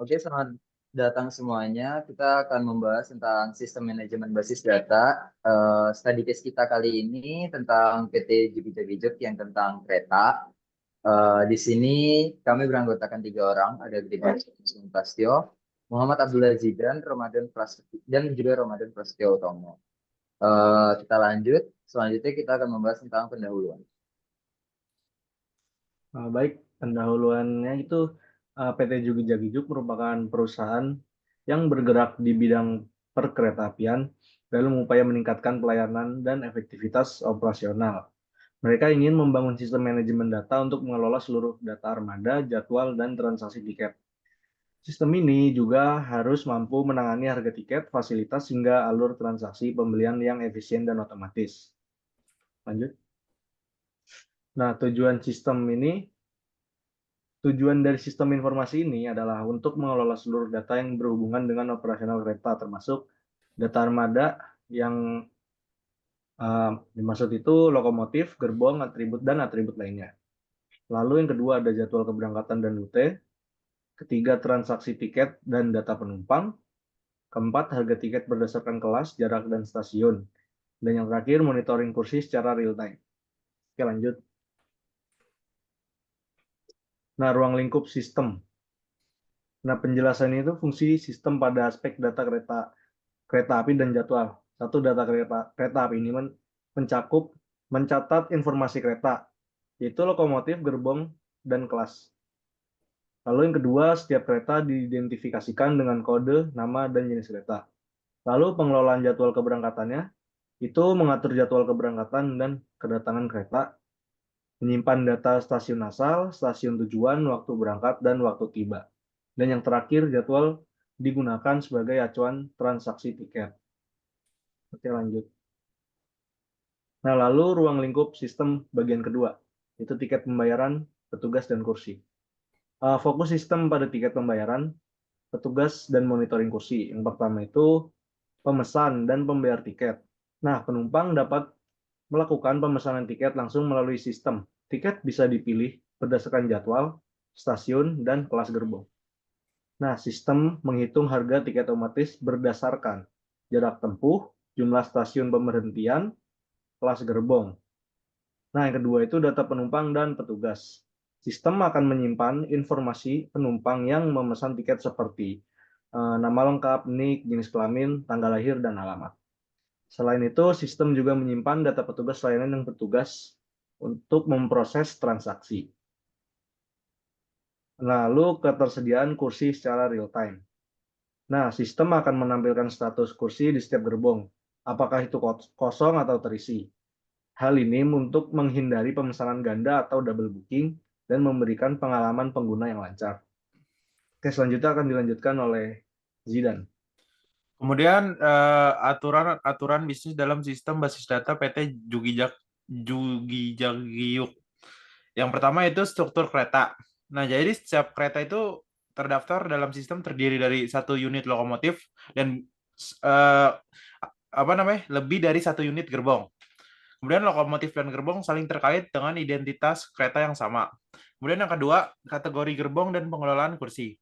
Oke, selamat datang semuanya. Kita akan membahas tentang sistem manajemen basis data. Study case kita kali ini tentang PT Juki Juk yang tentang kereta. Di sini kami beranggotakan 3 orang, ada Gede Prastio, Muhammad Abdullah Zidan, Ramadan Prasetyo, dan juga Ramadan Prasetyo Utomo. Kita lanjut. Selanjutnya kita akan membahas tentang pendahuluan. Baik, pendahuluannya itu PT Jugi Jagijuk merupakan perusahaan yang bergerak di bidang perkeretaapian dalam upaya meningkatkan pelayanan dan efektivitas operasional. Mereka ingin membangun sistem manajemen data untuk mengelola seluruh data armada, jadwal, dan transaksi tiket. Sistem ini juga harus mampu menangani harga tiket, fasilitas, hingga alur transaksi pembelian yang efisien dan otomatis. Lanjut. Nah, tujuan dari sistem informasi ini adalah untuk mengelola seluruh data yang berhubungan dengan operasional kereta, termasuk data armada yang dimaksud itu lokomotif, gerbong, atribut, dan atribut lainnya. Lalu yang kedua ada jadwal keberangkatan dan rute. Ketiga, transaksi tiket dan data penumpang. Keempat, harga tiket berdasarkan kelas, jarak, dan stasiun. Dan yang terakhir, monitoring kursi secara real time. Oke, lanjut. Nah, ruang lingkup sistem. Nah, penjelasan itu fungsi sistem pada aspek data kereta api dan jadwal. Satu, data kereta api ini mencatat informasi kereta, yaitu lokomotif, gerbong, dan kelas. Lalu yang kedua, setiap kereta diidentifikasikan dengan kode, nama, dan jenis kereta. Lalu pengelolaan jadwal keberangkatannya, itu mengatur jadwal keberangkatan dan kedatangan kereta, menyimpan data stasiun asal, stasiun tujuan, waktu berangkat, dan waktu tiba. Dan yang terakhir, jadwal digunakan sebagai acuan transaksi tiket. Oke, lanjut. Nah, lalu ruang lingkup sistem bagian kedua, itu tiket pembayaran, petugas, dan kursi. Fokus sistem pada tiket pembayaran, petugas, dan monitoring kursi. Yang pertama itu pemesan dan pembayar tiket. Nah, penumpang dapat melakukan pemesanan tiket langsung melalui sistem. Tiket bisa dipilih berdasarkan jadwal, stasiun, dan kelas gerbong. Nah, sistem menghitung harga tiket otomatis berdasarkan jarak tempuh, jumlah stasiun pemberhentian, kelas gerbong. Nah, yang kedua itu data penumpang dan petugas. Sistem akan menyimpan informasi penumpang yang memesan tiket seperti nama lengkap, NIK, jenis kelamin, tanggal lahir, dan alamat. Selain itu, sistem juga menyimpan data petugas layanan yang bertugas untuk memproses transaksi. Lalu ketersediaan kursi secara real time. Nah, sistem akan menampilkan status kursi di setiap gerbong, apakah itu kosong atau terisi. Hal ini untuk menghindari pemesanan ganda atau double booking dan memberikan pengalaman pengguna yang lancar. Oke, selanjutnya akan dilanjutkan oleh Zidan. Kemudian aturan bisnis dalam sistem basis data PT Jugi Jagiuk. Yang pertama itu struktur kereta. Nah, jadi setiap kereta itu terdaftar dalam sistem terdiri dari satu unit lokomotif dan eh, lebih dari satu unit gerbong. Kemudian lokomotif dan gerbong saling terkait dengan identitas kereta yang sama. Kemudian yang kedua, kategori gerbong dan pengelolaan kursi.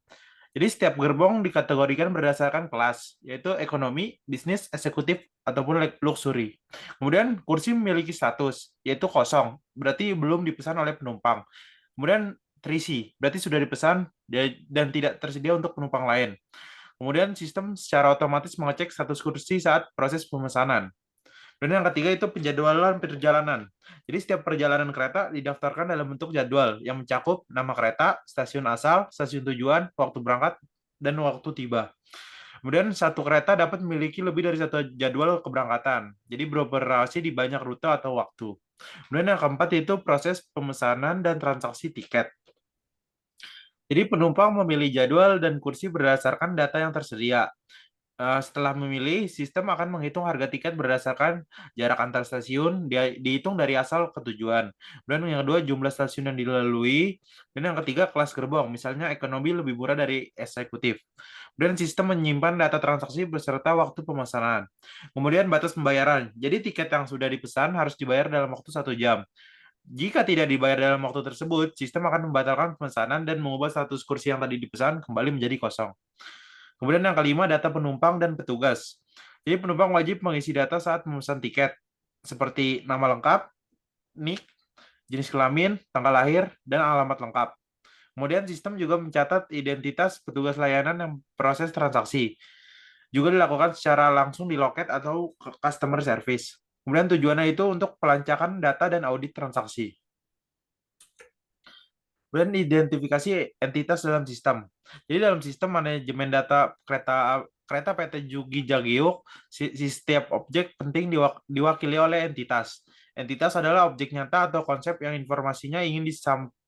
Jadi setiap gerbong dikategorikan berdasarkan kelas, yaitu ekonomi, bisnis, eksekutif, ataupun luxury. Kemudian kursi memiliki status, yaitu kosong, berarti belum dipesan oleh penumpang. Kemudian terisi, berarti sudah dipesan dan tidak tersedia untuk penumpang lain. Kemudian sistem secara otomatis mengecek status kursi saat proses pemesanan. Dan yang ketiga itu penjadwalan perjalanan. Jadi setiap perjalanan kereta didaftarkan dalam bentuk jadwal yang mencakup nama kereta, stasiun asal, stasiun tujuan, waktu berangkat, dan waktu tiba. Kemudian satu kereta dapat memiliki lebih dari satu jadwal keberangkatan. Jadi beroperasi di banyak rute atau waktu. Kemudian yang keempat itu proses pemesanan dan transaksi tiket. Jadi penumpang memilih jadwal dan kursi berdasarkan data yang tersedia. Setelah memilih, sistem akan menghitung harga tiket berdasarkan jarak antar stasiun, dihitung dari asal ke tujuan. Dan yang kedua, jumlah stasiun yang dilalui. Dan yang ketiga, kelas gerbong. Misalnya ekonomi lebih murah dari eksekutif. Dan sistem menyimpan data transaksi beserta waktu pemesanan. Kemudian batas pembayaran. Jadi tiket yang sudah dipesan harus dibayar dalam waktu 1 jam. Jika tidak dibayar dalam waktu tersebut, sistem akan membatalkan pemesanan dan mengubah status kursi yang tadi dipesan kembali menjadi kosong. Kemudian yang kelima, data penumpang dan petugas. Jadi penumpang wajib mengisi data saat memesan tiket, seperti nama lengkap, NIK, jenis kelamin, tanggal lahir, dan alamat lengkap. Kemudian sistem juga mencatat identitas petugas layanan yang proses transaksi. Juga dilakukan secara langsung di loket atau customer service. Kemudian tujuannya itu untuk pelancaran data dan audit transaksi. Kemudian identifikasi entitas dalam sistem. Jadi dalam sistem manajemen data kereta PT Jugi Jagiuk, setiap objek penting diwakili oleh entitas. Entitas adalah objek nyata atau konsep yang informasinya ingin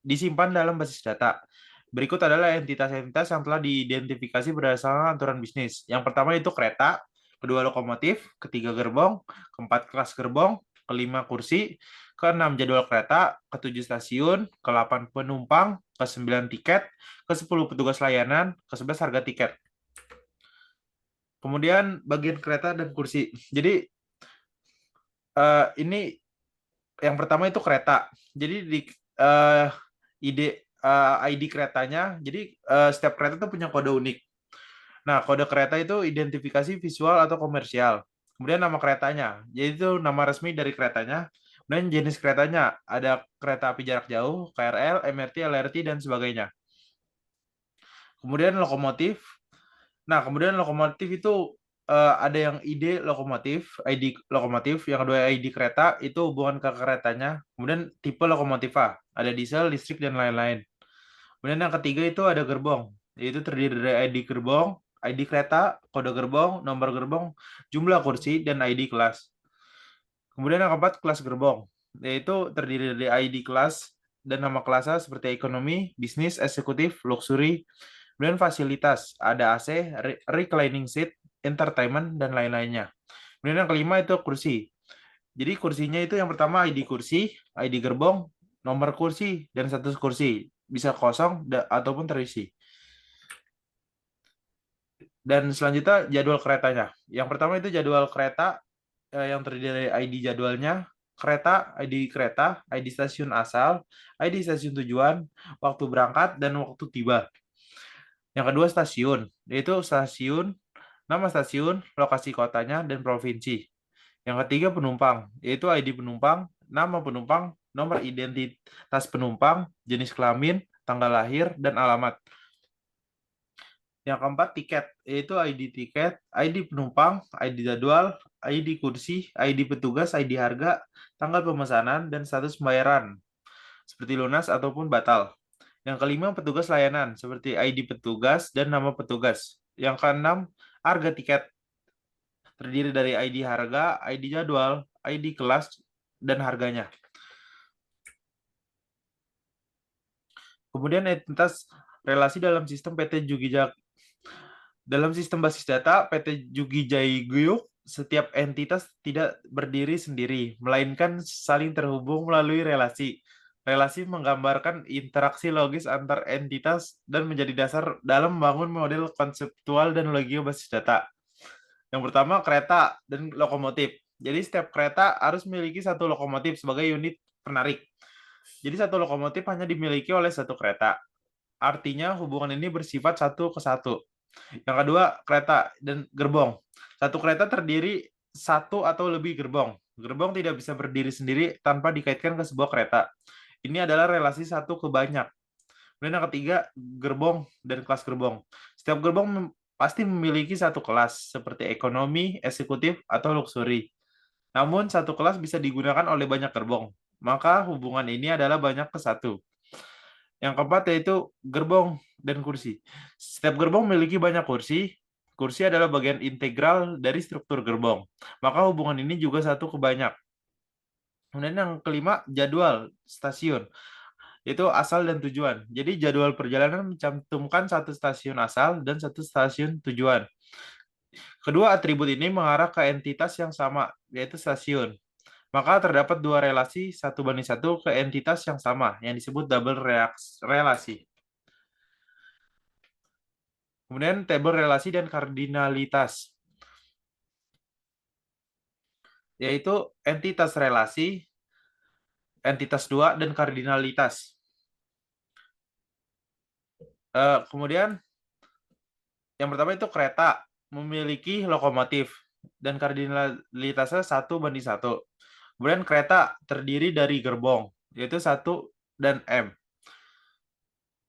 disimpan dalam basis data. Berikut adalah entitas-entitas yang telah diidentifikasi berdasarkan aturan bisnis. Yang pertama itu kereta, kedua lokomotif, ketiga gerbong, keempat kelas gerbong, kelima kursi, ke-6 jadwal kereta, ke-7 stasiun, ke-8 penumpang, ke-9 tiket, ke-10 petugas layanan, ke-11 harga tiket. Kemudian bagian kereta dan kursi. Jadi ini yang pertama itu kereta. Jadi di ID keretanya, jadi setiap kereta itu punya kode unik. Nah, kode kereta itu identifikasi visual atau komersial. Kemudian nama keretanya, yaitu nama resmi dari keretanya. Dan jenis keretanya, ada kereta api jarak jauh, KRL, MRT, LRT, dan sebagainya. Kemudian lokomotif. Nah, kemudian lokomotif itu ada yang ID lokomotif, yang kedua ID kereta, itu hubungan ke keretanya. Kemudian tipe lokomotiva, ada diesel, listrik, dan lain-lain. Kemudian yang ketiga itu ada gerbong, yaitu terdiri dari ID gerbong, ID kereta, kode gerbong, nomor gerbong, jumlah kursi, dan ID kelas. Kemudian yang keempat, kelas gerbong, yaitu terdiri dari ID kelas dan nama kelasnya seperti ekonomi, bisnis, eksekutif, luxury, kemudian fasilitas, ada AC, reclining seat, entertainment, dan lain-lainnya. Kemudian yang kelima itu kursi. Jadi kursinya itu yang pertama ID kursi, ID gerbong, nomor kursi, dan status kursi. Bisa kosong ataupun terisi. Dan selanjutnya jadwal keretanya. Yang pertama itu jadwal kereta yang terdiri dari ID jadwalnya, kereta, ID stasiun asal, ID stasiun tujuan, waktu berangkat, dan waktu tiba. Yang kedua stasiun, yaitu stasiun, nama stasiun, lokasi kotanya, dan provinsi. Yang ketiga penumpang, yaitu ID penumpang, nama penumpang, nomor identitas penumpang, jenis kelamin, tanggal lahir, dan alamat. Yang keempat tiket, yaitu ID tiket, ID penumpang, ID jadwal, ID kursi, ID petugas, ID harga, tanggal pemesanan, dan status pembayaran, seperti lunas ataupun batal. Yang kelima petugas layanan, seperti ID petugas dan nama petugas. Yang keenam harga tiket, terdiri dari ID harga, ID jadwal, ID kelas, dan harganya. Kemudian entitas relasi dalam sistem PT Jugijak. Dalam sistem basis data PT Jugi Jaiguyuk, setiap entitas tidak berdiri sendiri, melainkan saling terhubung melalui relasi. Relasi menggambarkan interaksi logis antar entitas dan menjadi dasar dalam membangun model konseptual dan logika basis data. Yang pertama, kereta dan lokomotif. Jadi setiap kereta harus memiliki satu lokomotif sebagai unit penarik. Jadi satu lokomotif hanya dimiliki oleh satu kereta. Artinya hubungan ini bersifat satu ke satu. Yang kedua, kereta dan gerbong. Satu kereta terdiri satu atau lebih gerbong. Gerbong tidak bisa berdiri sendiri tanpa dikaitkan ke sebuah kereta. Ini adalah relasi satu ke banyak. Kemudian yang ketiga, gerbong dan kelas gerbong. Setiap gerbong pasti memiliki satu kelas, seperti ekonomi, eksekutif, atau luxury. Namun, satu kelas bisa digunakan oleh banyak gerbong. Maka hubungan ini adalah banyak ke satu. Yang keempat yaitu gerbong dan kursi. Setiap gerbong memiliki banyak kursi. Kursi adalah bagian integral dari struktur gerbong. Maka hubungan ini juga satu ke banyak. Kemudian yang kelima, jadwal stasiun. Itu asal dan tujuan. Jadi jadwal perjalanan mencantumkan satu stasiun asal dan satu stasiun tujuan. Kedua atribut ini mengarah ke entitas yang sama, yaitu stasiun. Maka terdapat dua relasi 1:1 ke entitas yang sama, yang disebut double relasi. Kemudian tabel relasi dan kardinalitas, yaitu entitas relasi entitas 2, dan kardinalitas. Kemudian yang pertama itu kereta memiliki lokomotif dan kardinalitasnya 1:1. Kemudian kereta terdiri dari gerbong, yaitu 1 dan M.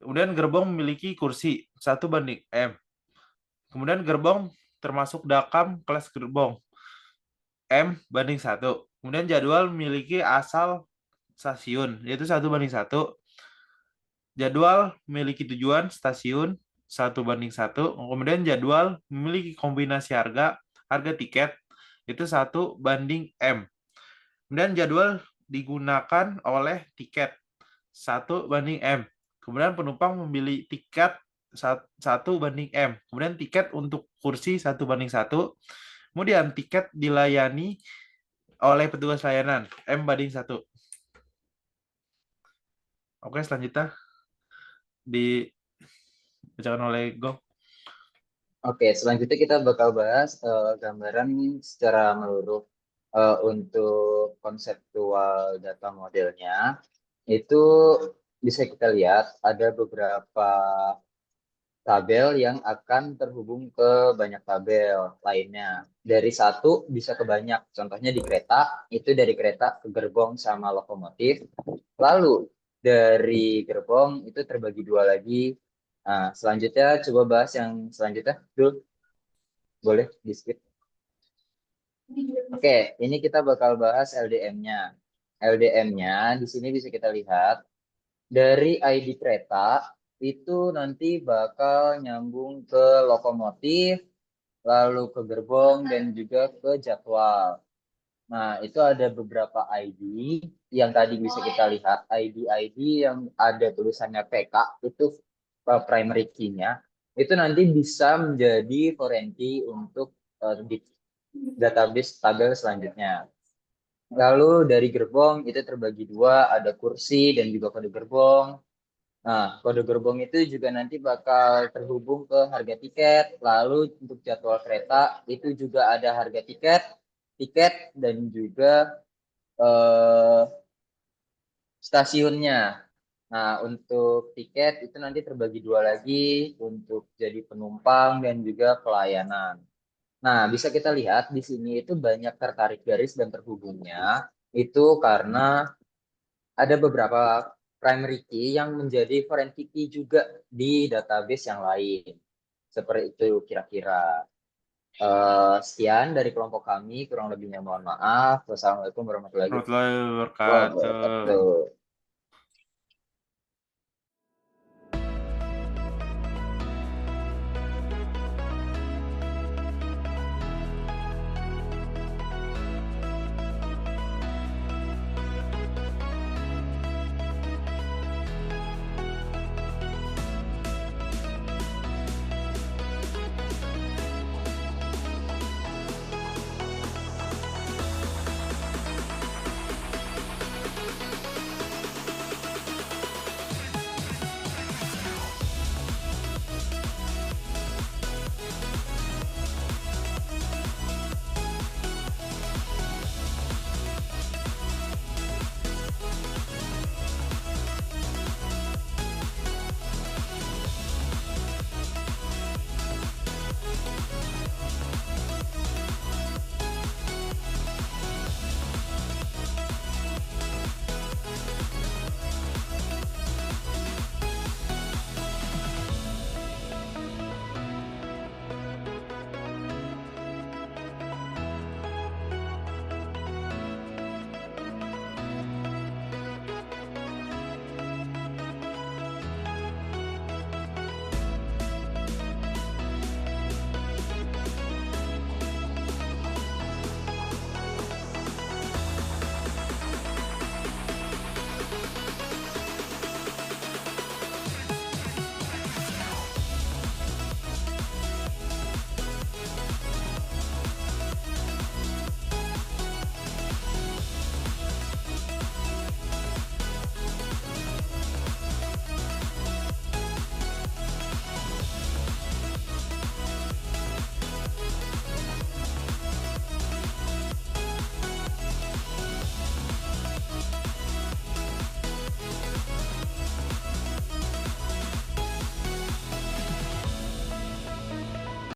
Kemudian gerbong memiliki kursi 1:M. Kemudian gerbong termasuk dakam kelas gerbong M/1. Kemudian jadwal memiliki asal stasiun, yaitu 1:1. Jadwal memiliki tujuan stasiun 1:1. Kemudian jadwal memiliki kombinasi harga tiket itu 1:M. Kemudian jadwal digunakan oleh tiket 1:M. Kemudian penumpang memilih tiket 1:M. Kemudian tiket untuk kursi 1:1. Kemudian tiket dilayani oleh petugas layanan M/1. Oke, selanjutnya dibacakan oleh Gong. Oke, selanjutnya kita bakal bahas gambaran secara menyeluruh untuk konseptual data modelnya. Itu bisa kita lihat ada beberapa tabel yang akan terhubung ke banyak tabel lainnya. Dari satu bisa ke banyak. Contohnya di kereta, itu dari kereta ke gerbong sama lokomotif. Lalu dari gerbong itu terbagi dua lagi. Nah, selanjutnya coba bahas yang selanjutnya. Dul, boleh di skip. Oke, ini kita bakal bahas LDM-nya. LDM-nya di sini bisa kita lihat dari ID kereta itu nanti bakal nyambung ke lokomotif, lalu ke gerbong dan juga ke jadwal. Nah, itu ada beberapa ID yang tadi bisa kita lihat, ID-ID yang ada tulisannya PK, itu primary key-nya, itu nanti bisa menjadi foreign key untuk di database tabel selanjutnya. Lalu dari gerbong itu terbagi dua, ada kursi dan juga kode gerbong. Nah, kode gerbong itu juga nanti bakal terhubung ke harga tiket. Lalu untuk jadwal kereta itu juga ada harga tiket dan juga eh, stasiunnya. Nah, untuk tiket itu nanti terbagi dua lagi untuk jadi penumpang dan juga pelayanan. Nah, bisa kita lihat di sini itu banyak tertarik garis dan terhubungnya. Itu karena ada beberapa primary key yang menjadi foreign key juga di database yang lain. Seperti itu kira-kira. Sekian dari kelompok kami, kurang lebihnya mohon maaf. Wassalamualaikum warahmatullahi Warahmatullahi wabarakatuh. wabarakatuh.